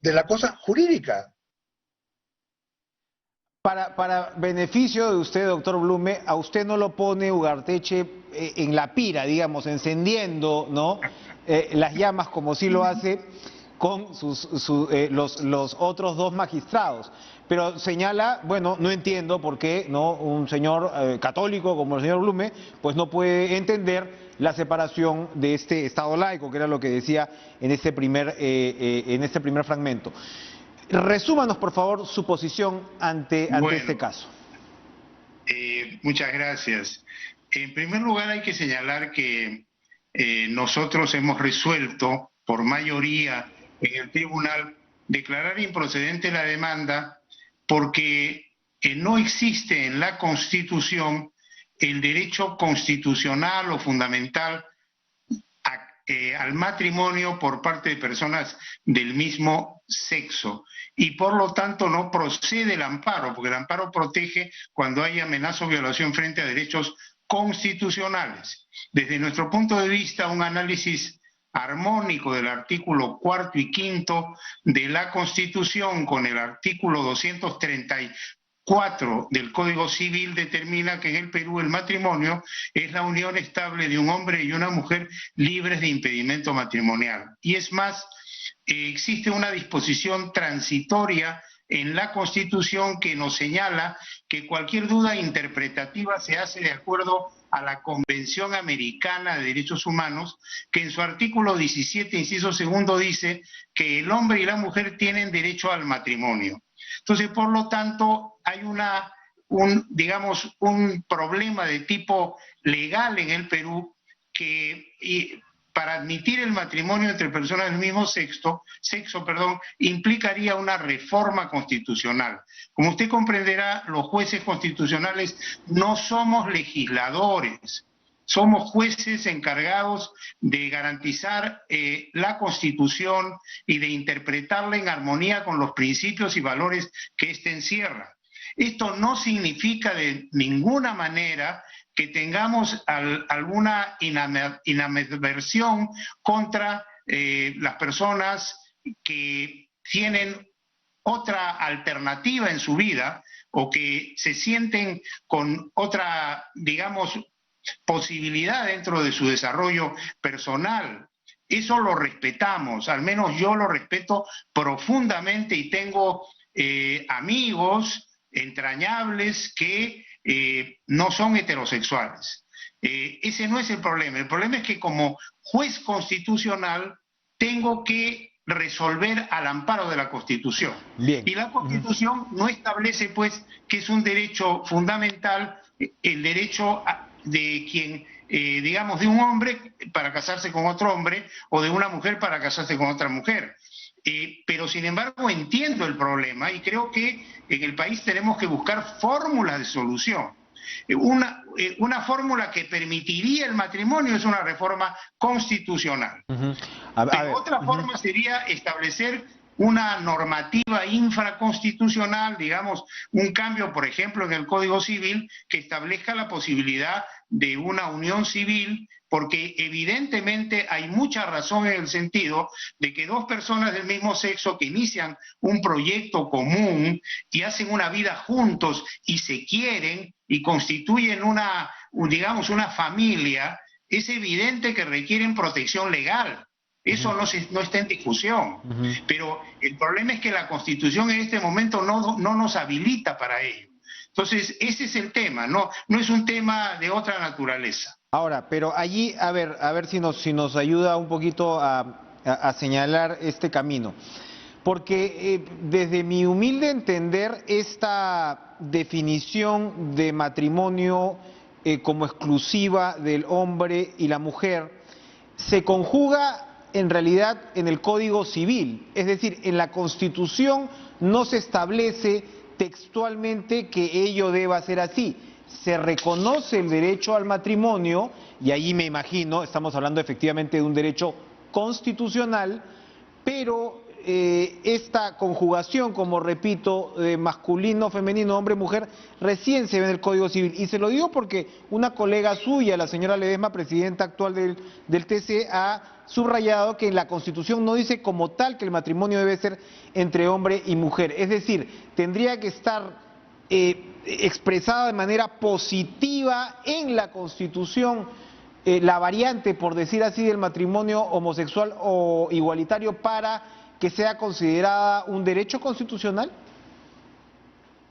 de la cosa jurídica. Para beneficio de usted, doctor Blume, a usted no lo pone Ugarteche en la pira, digamos, encendiendo, ¿no? Las llamas como sí lo hace con los otros dos magistrados. Pero señala, bueno, no entiendo por qué no un señor católico como el señor Blume, pues no puede entender la separación de este Estado laico, que era lo que decía en este primer fragmento. Resúmanos, por favor, su posición ante este caso. Muchas gracias. En primer lugar, hay que señalar que nosotros hemos resuelto por mayoría en el tribunal declarar improcedente la demanda porque no existe en la Constitución el derecho constitucional o fundamental al matrimonio por parte de personas del mismo sexo y por lo tanto no procede el amparo, porque el amparo protege cuando hay amenaza o violación frente a derechos constitucionales. Desde nuestro punto de vista, un análisis armónico del artículo 4º y 5º de la Constitución con el artículo 234 del Código Civil determina que en el Perú el matrimonio es la unión estable de un hombre y una mujer libres de impedimento matrimonial. Y es más, existe una disposición transitoria en la Constitución que nos señala que cualquier duda interpretativa se hace de acuerdo a la Convención Americana de Derechos Humanos, que en su artículo 17, inciso segundo, dice que el hombre y la mujer tienen derecho al matrimonio. Entonces, por lo tanto, hay un problema de tipo legal en el Perú que para admitir el matrimonio entre personas del mismo sexo, implicaría una reforma constitucional. Como usted comprenderá, los jueces constitucionales no somos legisladores, somos jueces encargados de garantizar la Constitución y de interpretarla en armonía con los principios y valores que ésta encierra. Esto no significa de ninguna manera que tengamos alguna animadversión contra las personas que tienen otra alternativa en su vida o que se sienten con otra, digamos, posibilidad dentro de su desarrollo personal. Eso lo respetamos, al menos yo lo respeto profundamente y tengo amigos entrañables que no son heterosexuales. Ese no es el problema es que como juez constitucional tengo que resolver al amparo de la Constitución. Bien. Y la Constitución no establece, pues, que es un derecho fundamental, el derecho de quien, digamos, de un hombre para casarse con otro hombre o de una mujer para casarse con otra mujer. Pero sin embargo entiendo el problema y creo que en el país tenemos que buscar fórmulas de solución. Una fórmula que permitiría el matrimonio es una reforma constitucional. Pero otra forma sería establecer una normativa infraconstitucional, digamos, un cambio, por ejemplo, en el Código Civil que establezca la posibilidad de una unión civil, porque evidentemente hay mucha razón en el sentido de que dos personas del mismo sexo que inician un proyecto común y hacen una vida juntos y se quieren y constituyen digamos, una familia, es evidente que requieren protección legal. Eso no está en discusión. Pero el problema es que la Constitución en este momento no nos habilita para ello. Entonces, ese es el tema, no es un tema de otra naturaleza. Ahora, pero allí, a ver si nos ayuda un poquito a señalar este camino. Porque desde mi humilde entender, esta definición de matrimonio como exclusiva del hombre y la mujer se conjuga en realidad en el Código Civil. Es decir, en la Constitución no se establece textualmente que ello deba ser así. Se reconoce el derecho al matrimonio, y ahí me imagino, estamos hablando efectivamente de un derecho constitucional, pero esta conjugación, como repito, de masculino, femenino, hombre, mujer, recién se ve en el Código Civil. Y se lo digo porque una colega suya, la señora Ledesma, presidenta actual del TC, ha subrayado que en la Constitución no dice como tal que el matrimonio debe ser entre hombre y mujer. Es decir, tendría que estar expresada de manera positiva en la Constitución la variante, por decir así, del matrimonio homosexual o igualitario para que sea considerada un derecho constitucional?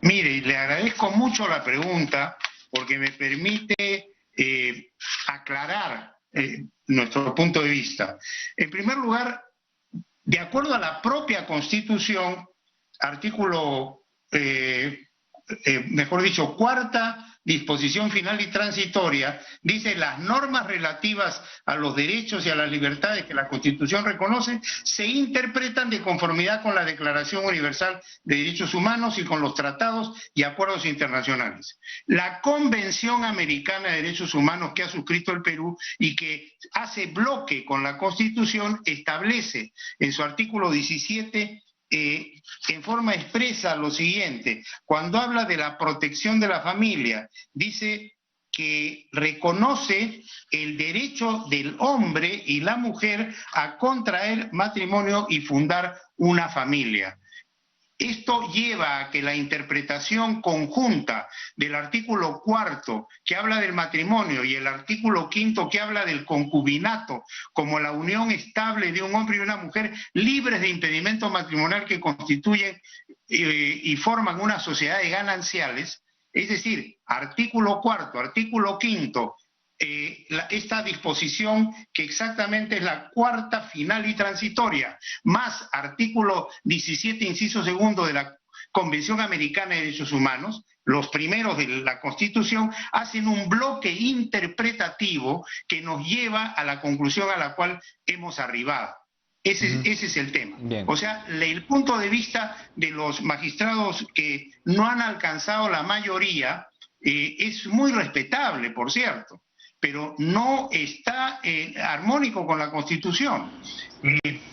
Mire, le agradezco mucho la pregunta porque me permite aclarar nuestro punto de vista. En primer lugar, de acuerdo a la propia Constitución, artículo, mejor dicho, cuarta disposición final y transitoria, dice: las normas relativas a los derechos y a las libertades que la Constitución reconoce se interpretan de conformidad con la Declaración Universal de Derechos Humanos y con los tratados y acuerdos internacionales. La Convención Americana de Derechos Humanos que ha suscrito el Perú y que hace bloque con la Constitución establece en su artículo 17 en forma expresa lo siguiente: cuando habla de la protección de la familia, dice que reconoce el derecho del hombre y la mujer a contraer matrimonio y fundar una familia. Esto lleva a que la interpretación conjunta del artículo cuarto, que habla del matrimonio, y el artículo quinto, que habla del concubinato, como la unión estable de un hombre y una mujer libres de impedimento matrimonial que constituyen y forman una sociedad de gananciales, es decir, artículo cuarto, artículo quinto, esta disposición que exactamente es la cuarta final y transitoria, más artículo 17, inciso segundo de la Convención Americana de Derechos Humanos, los primeros de la Constitución, hacen un bloque interpretativo que nos lleva a la conclusión a la cual hemos arribado. Ese es el tema. Bien. O sea, el punto de vista de los magistrados que no han alcanzado la mayoría es muy respetable, por cierto, pero no está armónico con la Constitución.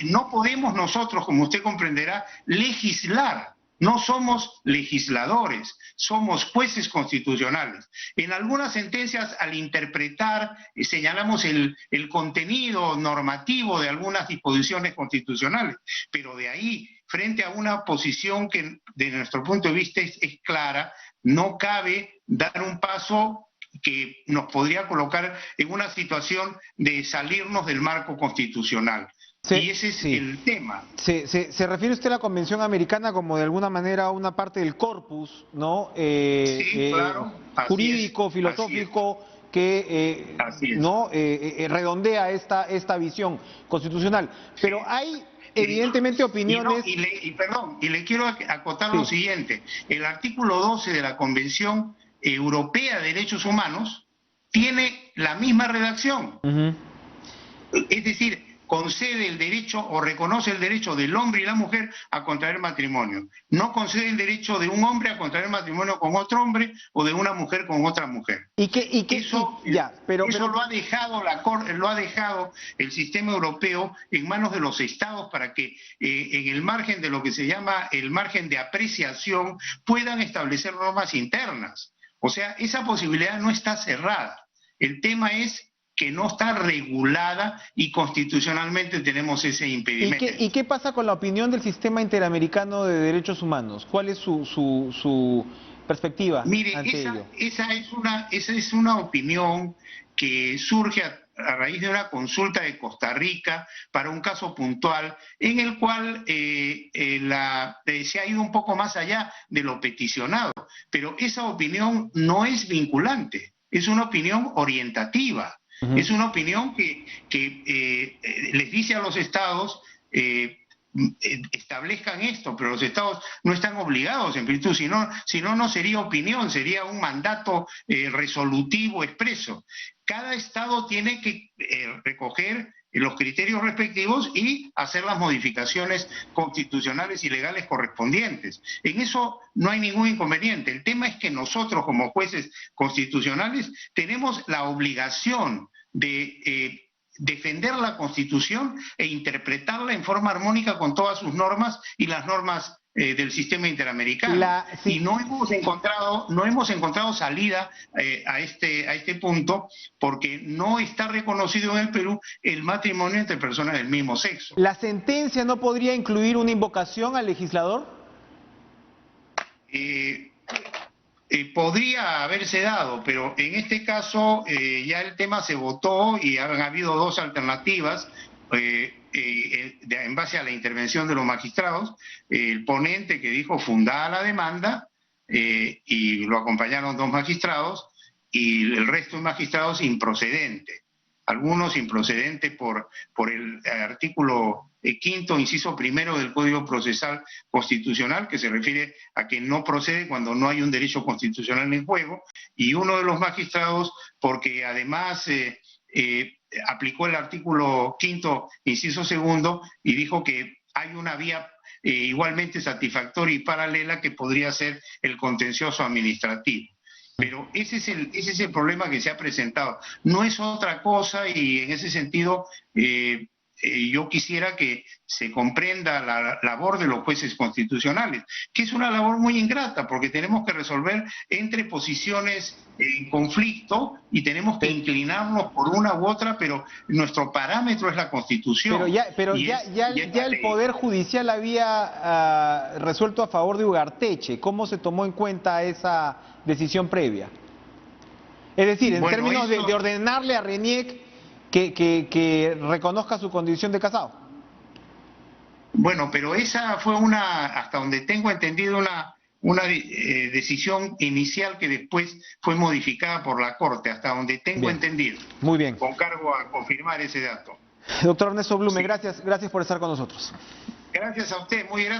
No podemos nosotros, como usted comprenderá, legislar. No somos legisladores, somos jueces constitucionales. En algunas sentencias, al interpretar, señalamos el contenido normativo de algunas disposiciones constitucionales, pero de ahí, frente a una posición que de nuestro punto de vista es clara, no cabe dar un paso que nos podría colocar en una situación de salirnos del marco constitucional. Sí, y ese es el tema. ¿Se refiere usted a la Convención Americana como de alguna manera una parte del corpus, ¿no? Sí, claro. Jurídico, filosófico, que ¿no? Redondea esta visión constitucional. Pero hay evidentemente opiniones... Y le quiero acotar lo siguiente. El artículo 12 de la Convención Europea de Derechos Humanos tiene la misma redacción. Es decir, concede el derecho o reconoce el derecho del hombre y la mujer a contraer matrimonio. No concede el derecho de un hombre a contraer matrimonio con otro hombre o de una mujer con otra mujer. Eso lo ha dejado el sistema europeo en manos de los estados para que en el margen de lo que se llama el margen de apreciación puedan establecer normas internas. O sea, esa posibilidad no está cerrada. El tema es que no está regulada y constitucionalmente tenemos ese impedimento. ¿Y qué pasa con la opinión del Sistema Interamericano de Derechos Humanos? ¿Cuál es su perspectiva? Mire, esa es una opinión que surge a raíz de una consulta de Costa Rica para un caso puntual en el cual se ha ido un poco más allá de lo peticionado, pero esa opinión no es vinculante, es una opinión orientativa. Es una opinión que les dice a los estados, establezcan esto, pero los estados no están obligados en virtud, si no, no sería opinión, sería un mandato resolutivo expreso. Cada estado tiene que recoger los criterios respectivos y hacer las modificaciones constitucionales y legales correspondientes. En eso no hay ningún inconveniente. El tema es que nosotros, como jueces constitucionales, tenemos la obligación de defender la Constitución e interpretarla en forma armónica con todas sus normas y las normas del sistema interamericano. Y no hemos encontrado salida a este punto, porque no está reconocido en el Perú el matrimonio entre personas del mismo sexo. ¿La sentencia no podría incluir una invocación al legislador? Podría haberse dado, pero en este caso ya el tema se votó y han habido dos alternativas. En base a la intervención de los magistrados, el ponente que dijo fundada la demanda, y lo acompañaron dos magistrados, y el resto de magistrados improcedente. Algunos improcedentes por el artículo 5º, inciso 1 del Código Procesal Constitucional, que se refiere a que no procede cuando no hay un derecho constitucional en juego, y uno de los magistrados porque además aplicó el artículo 5º, inciso 2, y dijo que hay una vía igualmente satisfactoria y paralela que podría ser el contencioso administrativo. Pero ese es el problema que se ha presentado. No es otra cosa, y en ese sentido yo quisiera que se comprenda la labor de los jueces constitucionales, que es una labor muy ingrata, porque tenemos que resolver entre posiciones en conflicto y tenemos que inclinarnos por una u otra, pero nuestro parámetro es la Constitución. Pero ya el Poder Judicial había resuelto a favor de Ugarteche. ¿Cómo se tomó en cuenta esa decisión previa? Es decir, en términos de ordenarle a Reñec que reconozca su condición de casado. Bueno, pero esa fue hasta donde tengo entendido, una decisión inicial que después fue modificada por la Corte, hasta donde tengo entendido. Muy bien. Con cargo a confirmar ese dato. Doctor Ernesto Blume, gracias por estar con nosotros. Gracias a usted, muy grato.